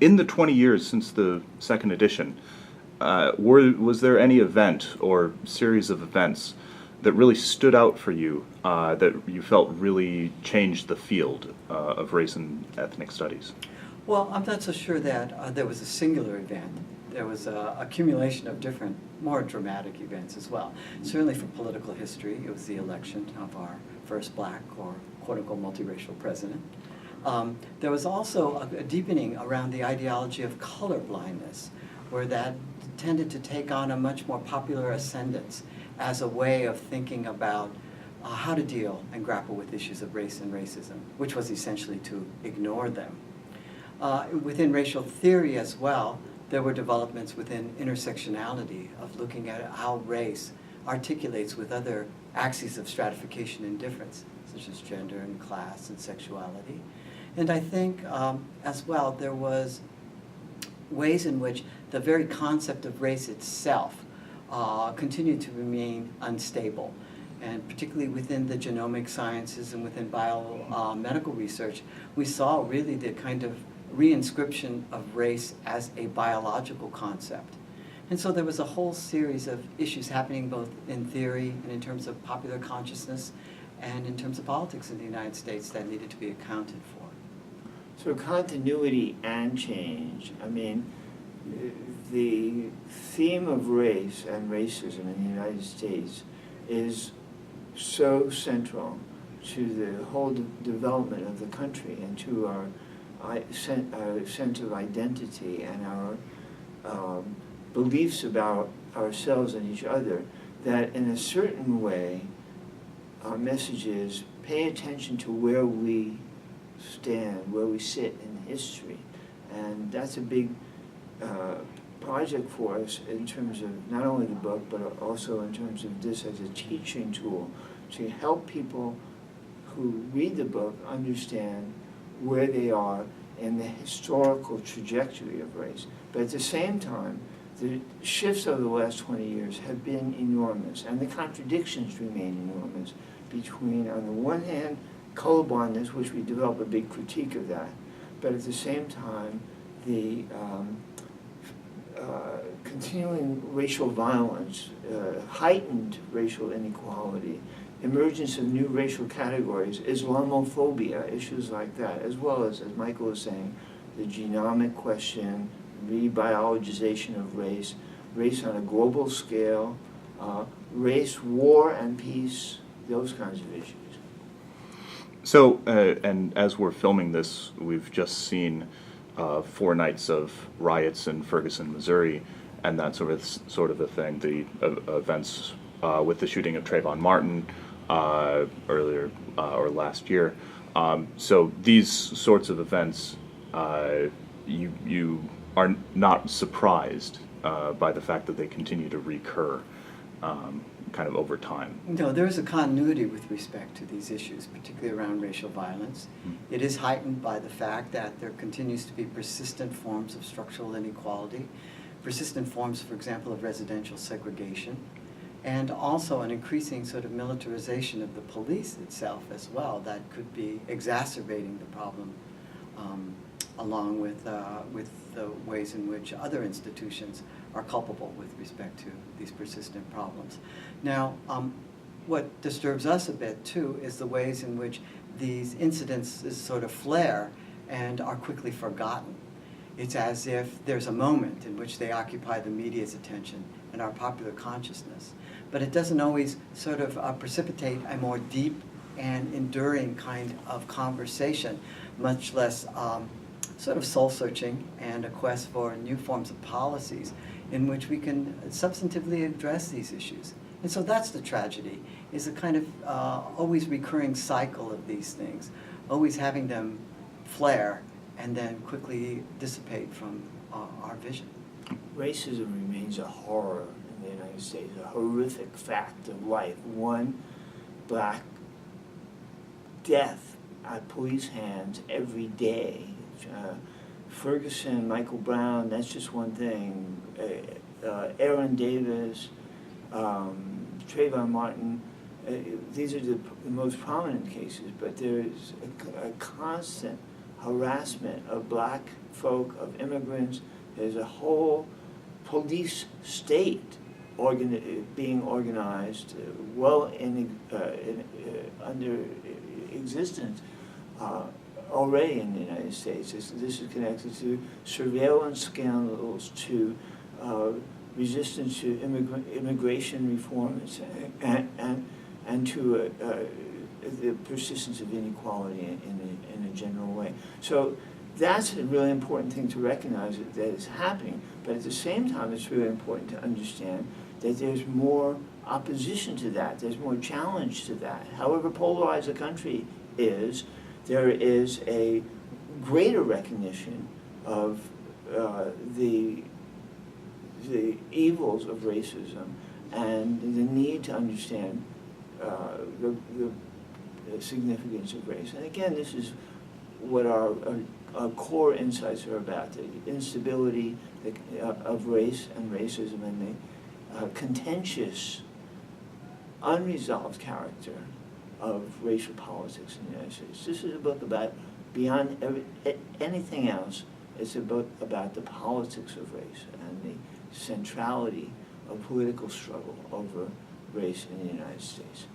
in the 20 years since the second edition, was there any event or series of events that really stood out for you, that you felt really changed the field of race and ethnic studies? Well, I'm not so sure that there was a singular event. There was an accumulation of different, more dramatic events as well. Certainly for political history, it was the election of our first black or quote-unquote multiracial president. There was also a deepening around the ideology of color blindness, where that tended to take on a much more popular ascendance as a way of thinking about how to deal and grapple with issues of race and racism, which was essentially to ignore them. Within racial theory as well, there were developments within intersectionality of looking at how race articulates with other axes of stratification and difference, such as gender and class and sexuality. And I think as well there was ways in which the very concept of race itself continued to remain unstable. And particularly within the genomic sciences and within biomedical research, we saw really the kind of reinscription of race as a biological concept. And so there was a whole series of issues happening both in theory and in terms of popular consciousness and in terms of politics in the United States that needed to be accounted for. So continuity and change. I mean, the theme of race and racism in the United States is so central to the whole development of the country and to our sense of identity and our beliefs about ourselves and each other, that in a certain way our message is pay attention to where we stand, where we sit in history. And that's a big project for us in terms of not only the book, but also in terms of this as a teaching tool to help people who read the book understand where they are in the historical trajectory of race. But at the same time, the shifts over the last 20 years have been enormous, and the contradictions remain enormous between, on the one hand, colorblindness, which we develop a big critique of that, but at the same time, the continuing racial violence, heightened racial inequality, emergence of new racial categories, Islamophobia, issues like that, as well as Michael was saying, the genomic question, rebiologization of race, race on a global scale, race, war, and peace, those kinds of issues. So, and as we're filming this, we've just seen 4 nights of riots in Ferguson, Missouri, and that sort of a thing. The events with the shooting of Trayvon Martin earlier or last year. So these sorts of events, you are not surprised by the fact that they continue to recur kind of over time. No, there is a continuity with respect to these issues, particularly around racial violence. It is heightened by the fact that there continues to be persistent forms of structural inequality, persistent forms, for example, of residential segregation, and also an increasing sort of militarization of the police itself as well that could be exacerbating the problem, along with the ways in which other institutions are culpable with respect to these persistent problems. Now, what disturbs us a bit too is the ways in which these incidents sort of flare and are quickly forgotten. It's as if there's a moment in which they occupy the media's attention and our popular consciousness, but it doesn't always sort of precipitate a more deep and enduring kind of conversation, much less sort of soul-searching and a quest for new forms of policies in which we can substantively address these issues. And so that's the tragedy, is a kind of always recurring cycle of these things, always having them flare and then quickly dissipate from our vision. Racism remains a horror in the United States, a horrific fact of life. One black death at police hands every day. Ferguson, Michael Brown, that's just one thing. Aaron Davis, Trayvon Martin, these are the most prominent cases, but there's a constant harassment of black folk, of immigrants. There's a whole police state being organized, under existence already in the United States. This is connected to surveillance scandals, to resistance to immigration reforms, and to the persistence of inequality in a general way. So that's a really important thing to recognize that is happening. But at the same time, it's really important to understand that there's more opposition to that. There's more challenge to that. However polarized the country is, there is a greater recognition of the evils of racism and the need to understand the significance of race. And again, this is what our core insights are about: the instability of race and racism, and the contentious, unresolved character of racial politics in the United States. This is a book about, beyond anything else, it's a book about the politics of race and the centrality of political struggle over race in the United States.